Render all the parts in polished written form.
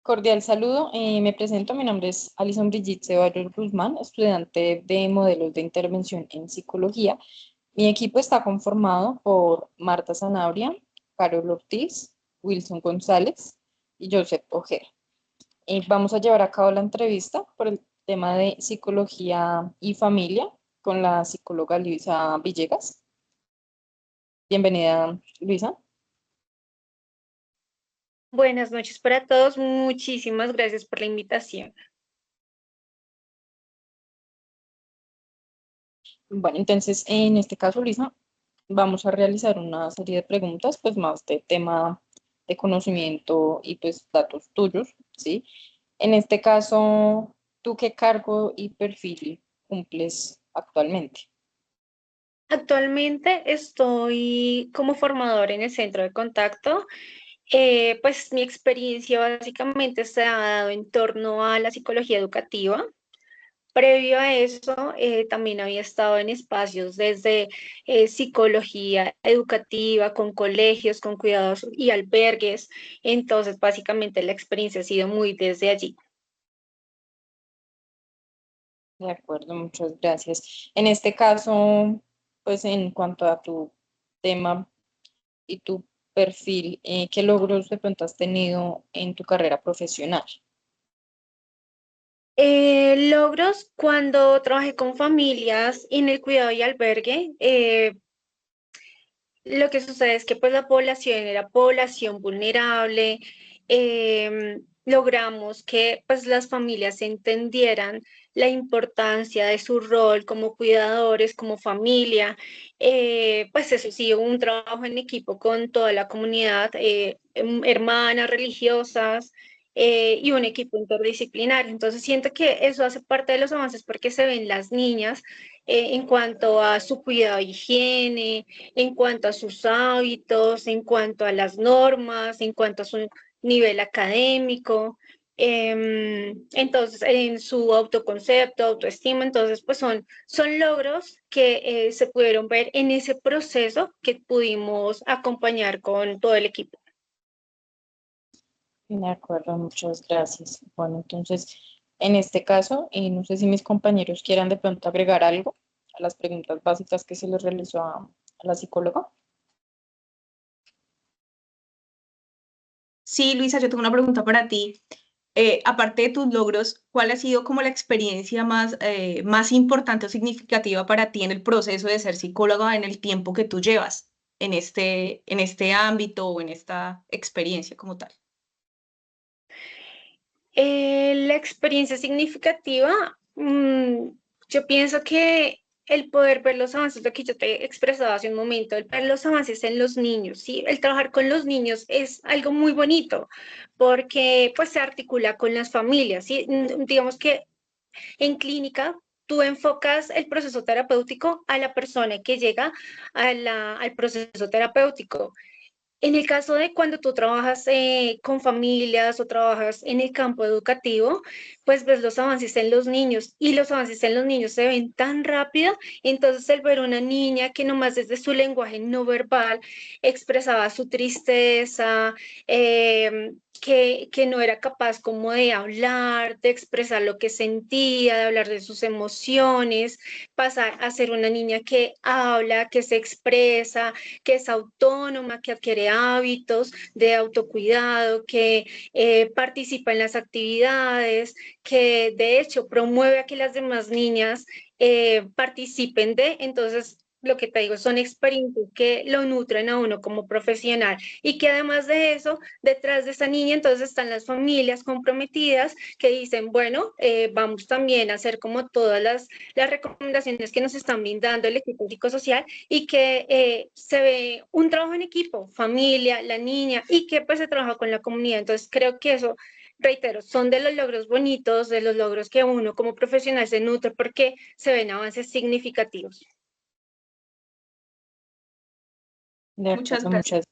Cordial saludo, me presento, mi nombre es Alison Brigitte Ceballos Guzmán, estudiante de modelos de intervención en psicología. Mi equipo está conformado por Marta Zanabria, Carol Ortiz, Wilson González y Joseph Ojeda. Vamos a llevar a cabo la entrevista por el tema de psicología y familia con la psicóloga Luisa Villegas. Bienvenida, Luisa. Buenas noches para todos. Muchísimas gracias por la invitación. Bueno, entonces, en este caso, Luisa, vamos a realizar una serie de preguntas, pues más de tema de conocimiento y pues datos tuyos, ¿sí? En este caso, ¿tú qué cargo y perfil cumples actualmente? Actualmente estoy como formador en el centro de contacto. Pues mi experiencia básicamente se ha dado en torno a la psicología educativa. Previo a eso, también había estado en espacios desde psicología educativa, con colegios, con cuidados y albergues. Entonces, básicamente la experiencia ha sido muy desde allí. De acuerdo, muchas gracias. En este caso, pues en cuanto a tu tema y tu perfil, ¿qué logros de pronto has tenido en tu carrera profesional? Logros cuando trabajé con familias en el cuidado y albergue. Lo que sucede es que pues la población era población vulnerable. Logramos que pues las familias entendieran la importancia de su rol como cuidadores, como familia. Pues eso sí, hubo un trabajo en equipo con toda la comunidad, hermanas religiosas, y un equipo interdisciplinario. Entonces siento que eso hace parte de los avances porque se ven las niñas en cuanto a su cuidado de higiene, en cuanto a sus hábitos, en cuanto a las normas, en cuanto a su nivel académico. Entonces, en su autoconcepto, autoestima, entonces, pues son logros que se pudieron ver en ese proceso que pudimos acompañar con todo el equipo. De acuerdo, muchas gracias. Bueno, entonces, en este caso, no sé si mis compañeros quieran de pronto agregar algo a las preguntas básicas que se les realizó a la psicóloga. Sí, Luisa, yo tengo una pregunta para ti. Aparte de tus logros, ¿cuál ha sido como la experiencia más importante o significativa para ti en el proceso de ser psicóloga en el tiempo que tú llevas en este ámbito o en esta experiencia como tal? La experiencia significativa, yo pienso que el poder ver los avances, lo que yo te expresaba hace un momento, el ver los avances en los niños, ¿sí? El trabajar con los niños es algo muy bonito porque pues se articula con las familias, ¿sí? Digamos que en clínica tú enfocas el proceso terapéutico a la persona que llega al proceso terapéutico. En el caso de cuando tú trabajas con familias o trabajas en el campo educativo, pues ves los avances en los niños y los avances en los niños se ven tan rápido, entonces el ver una niña que nomás desde su lenguaje no verbal expresaba su tristeza, que no era capaz como de hablar, de expresar lo que sentía, de hablar de sus emociones, pasar a ser una niña que habla, que se expresa, que es autónoma, que adquiere hábitos de autocuidado, que participa en las actividades, que de hecho promueve a que las demás niñas participen de, entonces lo que te digo, son experiencias que lo nutren a uno como profesional y que además de eso, detrás de esa niña entonces están las familias comprometidas que dicen, bueno, vamos también a hacer como todas las recomendaciones que nos están brindando el equipo psicosocial y que se ve un trabajo en equipo, familia, la niña, y que pues se trabaja con la comunidad. Entonces creo que eso, reitero, son de los logros bonitos, de los logros que uno como profesional se nutre porque se ven avances significativos. De Muchas acuerdo, gracias.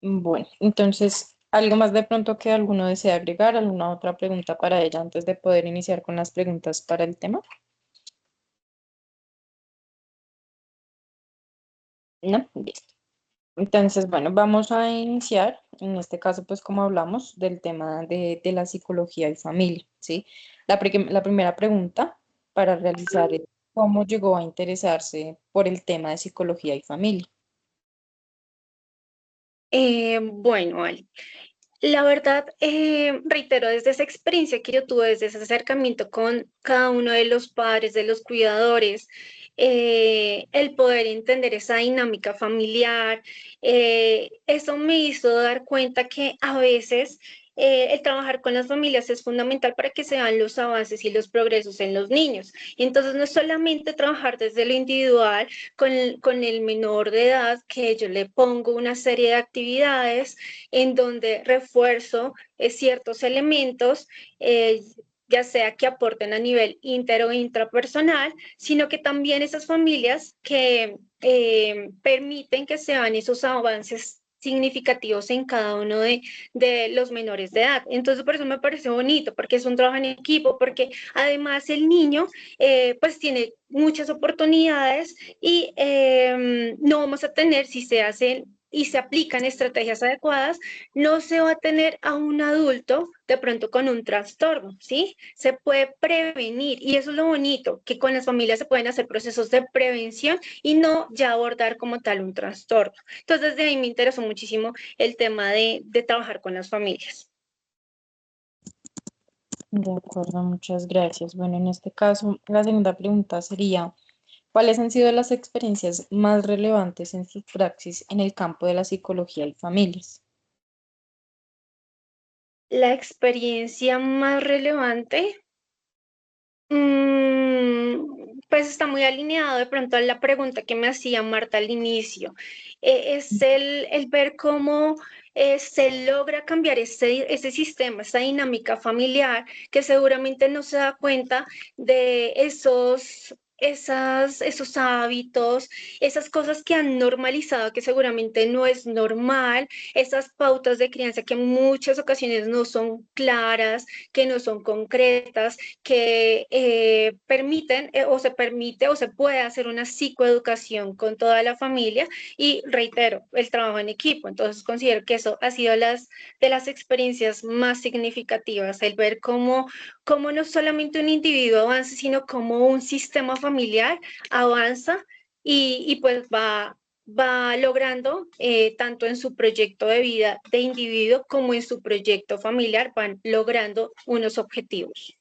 muchas. Bueno, entonces, ¿algo más de pronto que alguno desea agregar? ¿Alguna otra pregunta para ella antes de poder iniciar con las preguntas para el tema? No, listo. Entonces, bueno, vamos a iniciar, en este caso, pues como hablamos del tema de la psicología y familia, ¿sí? La primera pregunta para realizar es, ¿cómo llegó a interesarse por el tema de psicología y familia? Bueno, Ali, la verdad, reitero, desde esa experiencia que yo tuve, desde ese acercamiento con cada uno de los padres, de los cuidadores, el poder entender esa dinámica familiar, eso me hizo dar cuenta que a veces el trabajar con las familias es fundamental para que se vean los avances y los progresos en los niños. Entonces, no es solamente trabajar desde lo individual con el menor de edad, que yo le pongo una serie de actividades en donde refuerzo ciertos elementos, ya sea que aporten a nivel inter o intrapersonal, sino que también esas familias que permiten que se vean esos avances significativos en cada uno de los menores de edad. Entonces, por eso me parece bonito, porque es un trabajo en equipo, porque además el niño pues tiene muchas oportunidades y no vamos a tener, si se hacen y se aplican estrategias adecuadas, no se va a tener a un adulto de pronto con un trastorno, ¿sí? Se puede prevenir y eso es lo bonito, que con las familias se pueden hacer procesos de prevención y no ya abordar como tal un trastorno. Entonces, de ahí me interesó muchísimo el tema de trabajar con las familias. De acuerdo, muchas gracias. Bueno, en este caso, la segunda pregunta sería, ¿cuáles han sido las experiencias más relevantes en su praxis en el campo de la psicología y familias? La experiencia más relevante, pues está muy alineado de pronto a la pregunta que me hacía Marta al inicio. Es el ver cómo se logra cambiar ese sistema, esa dinámica familiar, que seguramente no se da cuenta de esos hábitos, esas cosas que han normalizado, que seguramente no es normal, esas pautas de crianza que en muchas ocasiones no son claras, que no son concretas, que permiten o se permite o se puede hacer una psicoeducación con toda la familia y reitero, el trabajo en equipo. Entonces considero que eso ha sido de las experiencias más significativas, el ver cómo no solamente un individuo avanza, sino cómo un sistema familiar avanza y pues va logrando, tanto en su proyecto de vida de individuo como en su proyecto familiar, van logrando unos objetivos.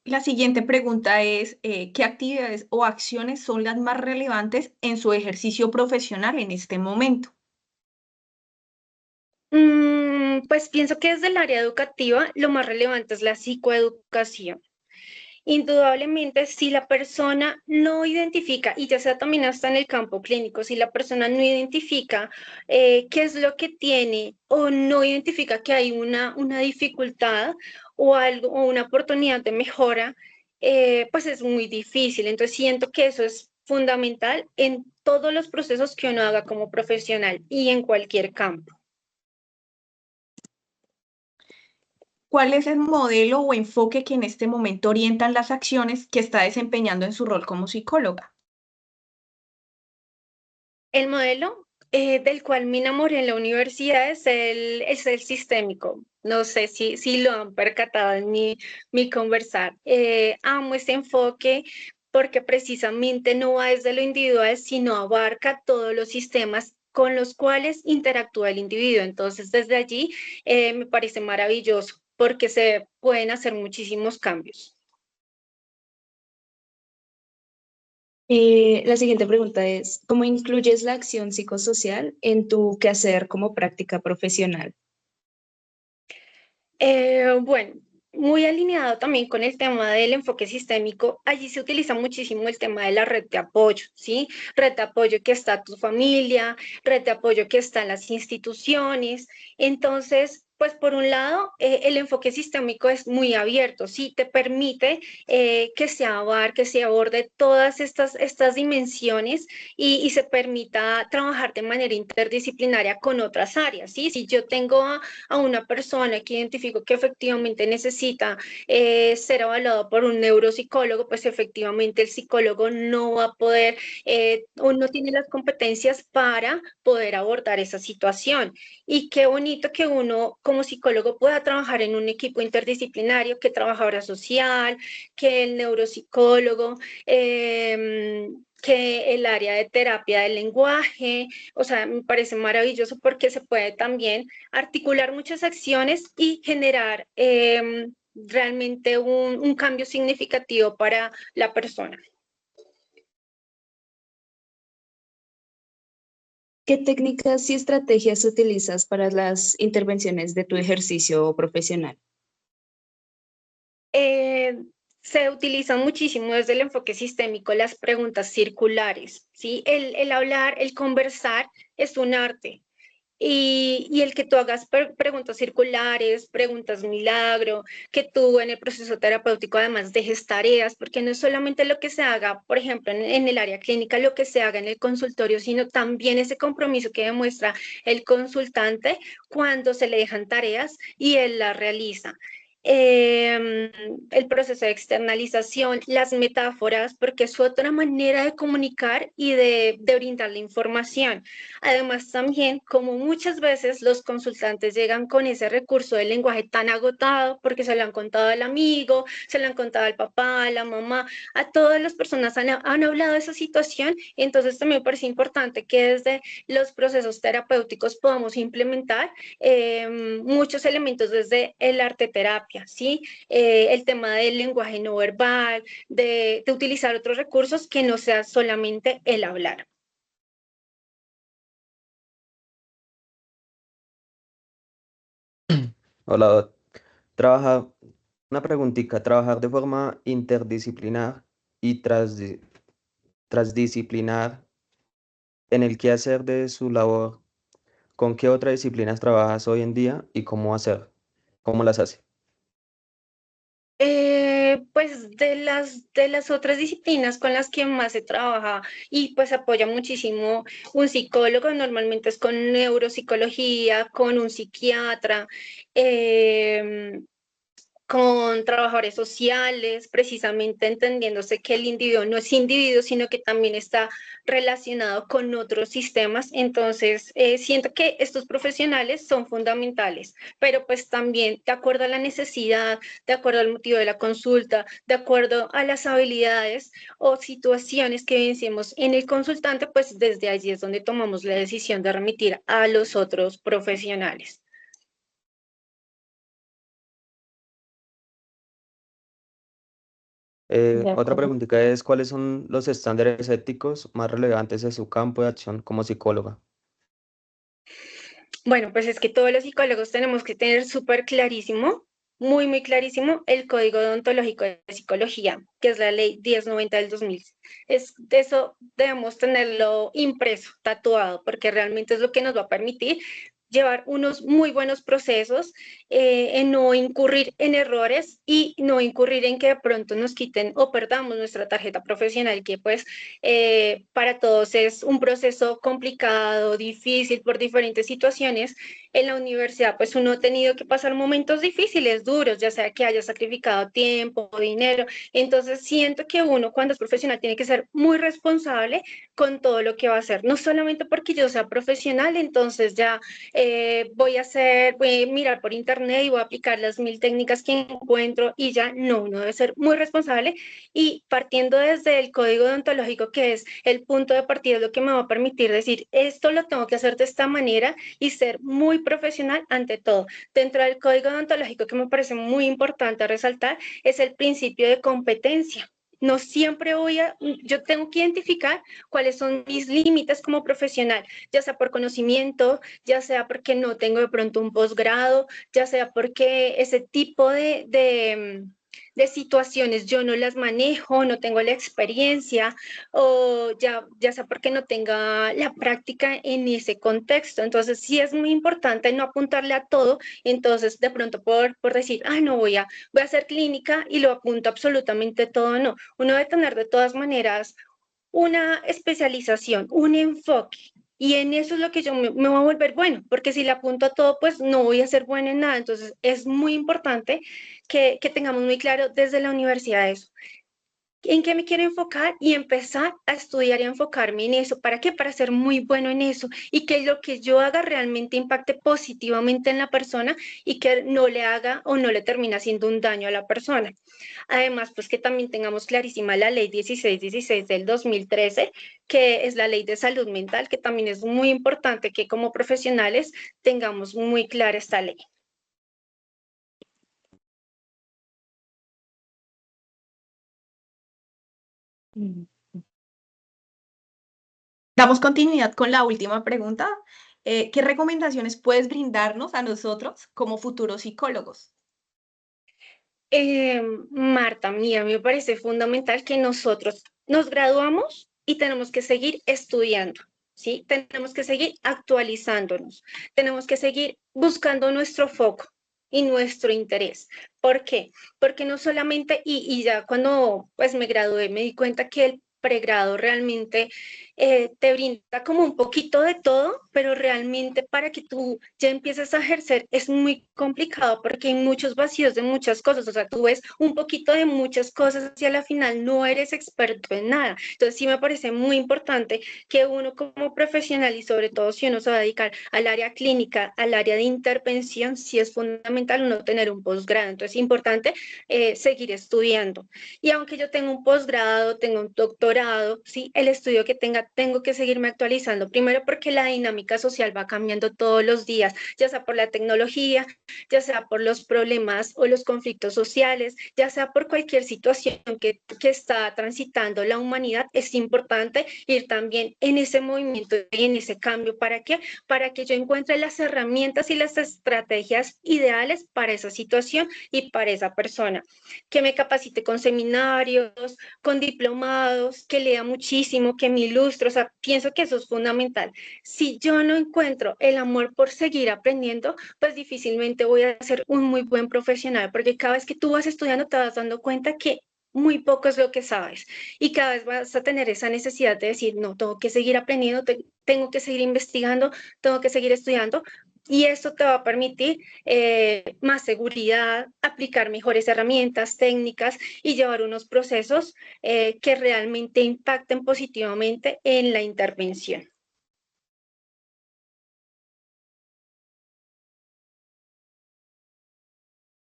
La siguiente pregunta es, ¿qué actividades o acciones son las más relevantes en su ejercicio profesional en este momento? Pues pienso que desde el área educativa lo más relevante es la psicoeducación. Indudablemente, si la persona no identifica, y ya sea también hasta en el campo clínico, si la persona no identifica qué es lo que tiene o no identifica que hay una dificultad o algo o una oportunidad de mejora, pues es muy difícil. Entonces siento que eso es fundamental en todos los procesos que uno haga como profesional y en cualquier campo. ¿Cuál es el modelo o enfoque que en este momento orientan las acciones que está desempeñando en su rol como psicóloga? El modelo del cual me enamoré en la universidad es el sistémico. No sé si lo han percatado en mi conversar. Amo este enfoque porque precisamente no va desde lo individual, sino abarca todos los sistemas con los cuales interactúa el individuo. Entonces, desde allí me parece maravilloso porque se pueden hacer muchísimos cambios. La siguiente pregunta es, ¿cómo incluyes la acción psicosocial en tu quehacer como práctica profesional? Bueno, muy alineado también con el tema del enfoque sistémico, allí se utiliza muchísimo el tema de la red de apoyo, ¿sí? Red de apoyo que está tu familia, red de apoyo que están las instituciones. Entonces, Pues por un lado, el enfoque sistémico es muy abierto, sí, te permite que se aborde todas estas dimensiones y se permita trabajar de manera interdisciplinaria con otras áreas, ¿sí? Si yo tengo a una persona que identifico que efectivamente necesita ser evaluado por un neuropsicólogo, pues efectivamente el psicólogo no va a poder o no tiene las competencias para poder abordar esa situación. Y qué bonito que uno como psicólogo pueda trabajar en un equipo interdisciplinario, que trabajadora social, que el neuropsicólogo, que el área de terapia del lenguaje, o sea, me parece maravilloso porque se puede también articular muchas acciones y generar realmente un cambio significativo para la persona. ¿Qué técnicas y estrategias utilizas para las intervenciones de tu ejercicio profesional? Eh, Se utilizan muchísimo desde el enfoque sistémico las preguntas circulares, ¿sí? El hablar, el conversar es un arte. Y el que tú hagas preguntas circulares, preguntas milagro, que tú en el proceso terapéutico además dejes tareas, porque no es solamente lo que se haga, por ejemplo, en el área clínica, lo que se haga en el consultorio, sino también ese compromiso que demuestra el consultante cuando se le dejan tareas y él las realiza. El proceso de externalización, las metáforas, porque es otra manera de comunicar y de brindar la información. Además, también, como muchas veces los consultantes llegan con ese recurso del lenguaje tan agotado, porque se lo han contado al amigo, se lo han contado al papá, a la mamá, a todas las personas han hablado de esa situación, entonces también me parece importante que desde los procesos terapéuticos podamos implementar muchos elementos desde el arte terapia, ¿sí? El tema del lenguaje no verbal, de utilizar otros recursos que no sea solamente el hablar. Hola, Dot. Trabajar, una preguntita, trabajar de forma interdisciplinar y transdisciplinar en el quehacer de su labor, ¿con qué otras disciplinas trabajas hoy en día y cómo hacer? ¿Cómo las hace? Pues de las otras disciplinas con las que más se trabaja y pues apoya muchísimo un psicólogo, normalmente es con neuropsicología, con un psiquiatra, em, con trabajadores sociales, precisamente entendiéndose que el individuo no es individuo, sino que también está relacionado con otros sistemas. Entonces, siento que estos profesionales son fundamentales, pero pues también de acuerdo a la necesidad, de acuerdo al motivo de la consulta, de acuerdo a las habilidades o situaciones que vencemos en el consultante, pues desde allí es donde tomamos la decisión de remitir a los otros profesionales. De Otra acuerdo. preguntita es, ¿cuáles son los estándares éticos más relevantes de su campo de acción como psicóloga? Bueno, pues es que todos los psicólogos tenemos que tener súper clarísimo, muy, muy clarísimo, el Código Deontológico de Psicología, que es la Ley 1090 del 2000. De eso debemos tenerlo impreso, tatuado, porque realmente es lo que nos va a permitir llevar unos muy buenos procesos, en no incurrir en errores y no incurrir en que de pronto nos quiten o perdamos nuestra tarjeta profesional, que pues para todos es un proceso complicado, difícil por diferentes situaciones. En la universidad, pues uno ha tenido que pasar momentos difíciles, duros, ya sea que haya sacrificado tiempo, dinero. Entonces, siento que uno cuando es profesional tiene que ser muy responsable con todo lo que va a hacer. No solamente porque yo sea profesional, entonces ya voy a mirar por internet y voy a aplicar las 1000 técnicas que encuentro y ya no, uno debe ser muy responsable y partiendo desde el código deontológico, que es el punto de partida, es lo que me va a permitir decir, esto lo tengo que hacer de esta manera y ser muy profesional ante todo. Dentro del código deontológico, que me parece muy importante resaltar, es el principio de competencia. No siempre yo tengo que identificar cuáles son mis límites como profesional, ya sea por conocimiento, ya sea porque no tengo de pronto un posgrado, ya sea porque ese tipo de situaciones yo no las manejo, no tengo la experiencia o ya sea porque no tenga la práctica en ese contexto. Entonces sí es muy importante no apuntarle a todo, entonces de pronto por decir, ah, no voy a hacer clínica y lo apunto absolutamente todo, no. Uno debe tener de todas maneras una especialización, un enfoque. Y en eso es lo que yo me voy a volver bueno, porque si le apunto a todo, pues no voy a ser buena en nada. Entonces es muy importante que tengamos muy claro desde la universidad eso en qué me quiero enfocar y empezar a estudiar y a enfocarme en eso. ¿Para qué? Para ser muy bueno en eso y que lo que yo haga realmente impacte positivamente en la persona y que no le haga o no le termine haciendo un daño a la persona. Además, pues que también tengamos clarísima la ley 1616 del 2013, que es la ley de salud mental, que también es muy importante que como profesionales tengamos muy clara esta ley. Damos continuidad con la última pregunta. ¿Qué recomendaciones puedes brindarnos a nosotros como futuros psicólogos? Marta, mira, me parece fundamental que nosotros nos graduamos y tenemos que seguir estudiando, ¿sí? Tenemos que seguir actualizándonos, tenemos que seguir buscando nuestro foco y nuestro interés. ¿Por qué? Porque no solamente, y ya cuando pues me gradué me di cuenta que el pregrado realmente te brinda como un poquito de todo, pero realmente para que tú ya empieces a ejercer es muy complicado porque hay muchos vacíos de muchas cosas, o sea, tú ves un poquito de muchas cosas y a la final no eres experto en nada. Entonces sí me parece muy importante que uno como profesional y sobre todo si uno se va a dedicar al área clínica, al área de intervención, sí es fundamental uno tener un posgrado. Entonces es importante seguir estudiando. Y aunque yo tenga un posgrado, tenga un doctorado, sí, el estudio que tengo que seguirme actualizando. Primero porque la dinámica social va cambiando todos los días, ya sea por la tecnología, ya sea por los problemas o los conflictos sociales, ya sea por cualquier situación que está transitando la humanidad, es importante ir también en ese movimiento y en ese cambio. ¿Para qué? Para que yo encuentre las herramientas y las estrategias ideales para esa situación y para esa persona. Que me capacite con seminarios, con diplomados, que lea muchísimo, que me ilustre, o sea, pienso que eso es fundamental. Si yo no encuentro el amor por seguir aprendiendo, pues difícilmente voy a ser un muy buen profesional, porque cada vez que tú vas estudiando te vas dando cuenta que muy poco es lo que sabes y cada vez vas a tener esa necesidad de decir, no, tengo que seguir aprendiendo, tengo que seguir investigando, tengo que seguir estudiando y esto te va a permitir más seguridad, aplicar mejores herramientas, técnicas y llevar unos procesos que realmente impacten positivamente en la intervención.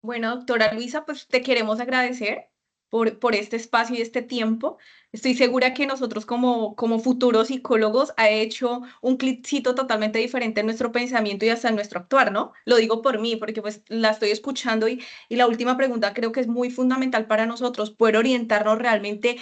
Bueno, doctora Luisa, pues te queremos agradecer por este espacio y este tiempo. Estoy segura que nosotros como futuros psicólogos ha hecho un cliccito totalmente diferente en nuestro pensamiento y hasta en nuestro actuar, ¿no? Lo digo por mí, porque pues la estoy escuchando y la última pregunta creo que es muy fundamental para nosotros, poder orientarnos realmente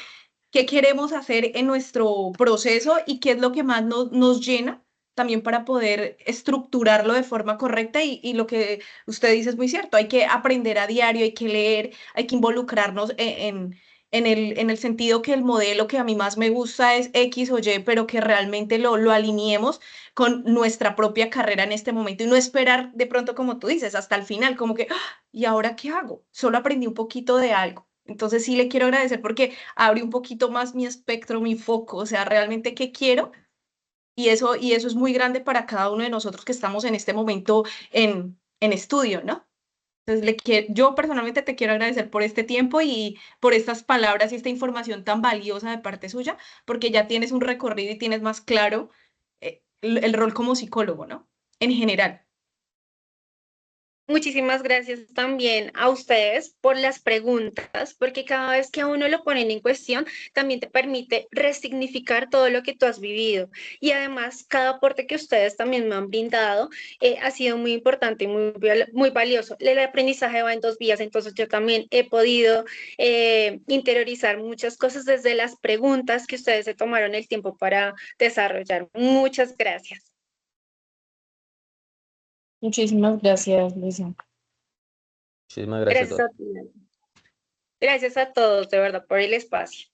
qué queremos hacer en nuestro proceso y qué es lo que más nos llena también para poder estructurarlo de forma correcta y lo que usted dice es muy cierto, hay que aprender a diario, hay que leer, hay que involucrarnos en el sentido que el modelo que a mí más me gusta es X o Y, pero que realmente lo alineemos con nuestra propia carrera en este momento y no esperar de pronto, como tú dices, hasta el final, como que, "Ah, ¿y ahora qué hago? Solo aprendí un poquito de algo". Entonces sí le quiero agradecer porque abre un poquito más mi espectro, mi foco, o sea, realmente qué quiero y eso es muy grande para cada uno de nosotros que estamos en este momento en estudio, ¿no? Entonces, yo personalmente te quiero agradecer por este tiempo y por estas palabras y esta información tan valiosa de parte suya, porque ya tienes un recorrido y tienes más claro el rol como psicólogo, ¿no? En general. Muchísimas gracias también a ustedes por las preguntas, porque cada vez que a uno lo ponen en cuestión, también te permite resignificar todo lo que tú has vivido. Y además, cada aporte que ustedes también me han brindado ha sido muy importante y muy valioso. El aprendizaje va en dos vías, entonces yo también he podido interiorizar muchas cosas desde las preguntas que ustedes se tomaron el tiempo para desarrollar. Muchas gracias. Muchísimas gracias, Luisa. Muchísimas gracias, Gracias a doctor. ti. Gracias a todos, de verdad, por el espacio.